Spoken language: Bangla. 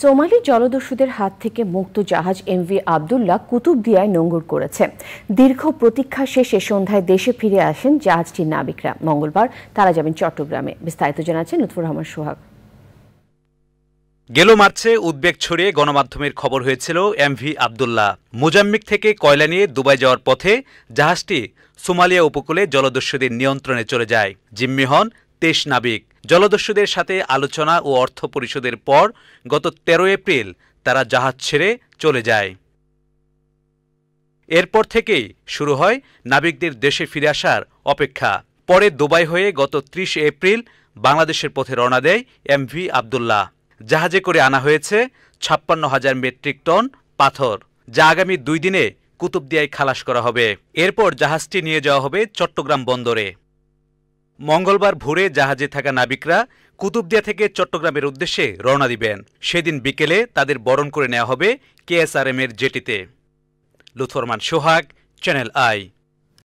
সোমালি জলদস্যুদের হাত থেকে মুক্ত জাহাজ এমভি আবদুল্লাহ কুতুবদিয়ায় নোঙর করেছে। দীর্ঘ প্রতীক্ষা শেষে সন্ধ্যায় দেশে ফিরে আসেন জাহাজটির নাবিকরা। মঙ্গলবার তারা যাবেন চট্টগ্রামে। বিস্তারিত জানাচ্ছেন লুৎফর রহমান সোহাগ। গেল মার্চে উদ্বেগ ছড়িয়ে গণমাধ্যমের খবর হয়েছিল এমভি আবদুল্লাহ মোজাম্বিক থেকে কয়লা নিয়ে দুবাই যাওয়ার পথে জাহাজটি সোমালিয়া উপকূলে জলদস্যুদের নিয়ন্ত্রণে চলে যায়। জিম্মি হন ২৩ নাবিক। জলদস্যুদের সাথে আলোচনা ও অর্থ পরিশোধের পর গত ১৩ এপ্রিল তারা জাহাজ ছেড়ে চলে যায়। এরপর থেকেই শুরু হয় নাবিকদের দেশে ফিরে আসার অপেক্ষা। পরে দুবাই হয়ে গত ৩০ এপ্রিল বাংলাদেশের পথে রওনা দেয় এমভি আবদুল্লাহ। জাহাজে করে আনা হয়েছে ৫৬,০০০ মেট্রিক টন পাথর, যা আগামী ২ দিনে কুতুবদিয়ায় খালাস করা হবে। এরপর জাহাজটি নিয়ে যাওয়া হবে চট্টগ্রাম বন্দরে। মঙ্গলবার ভোরে জাহাজে থাকা নাবিকরা কুতুবদিয়া থেকে চট্টগ্রামের উদ্দেশ্যে রওনা দিবেন। সেদিন বিকেলে তাদের বরণ করে নেওয়া হবে কেএসআরএম এর জেটিতে। লুৎফর রহমান সোহাগ, চ্যানেল আই।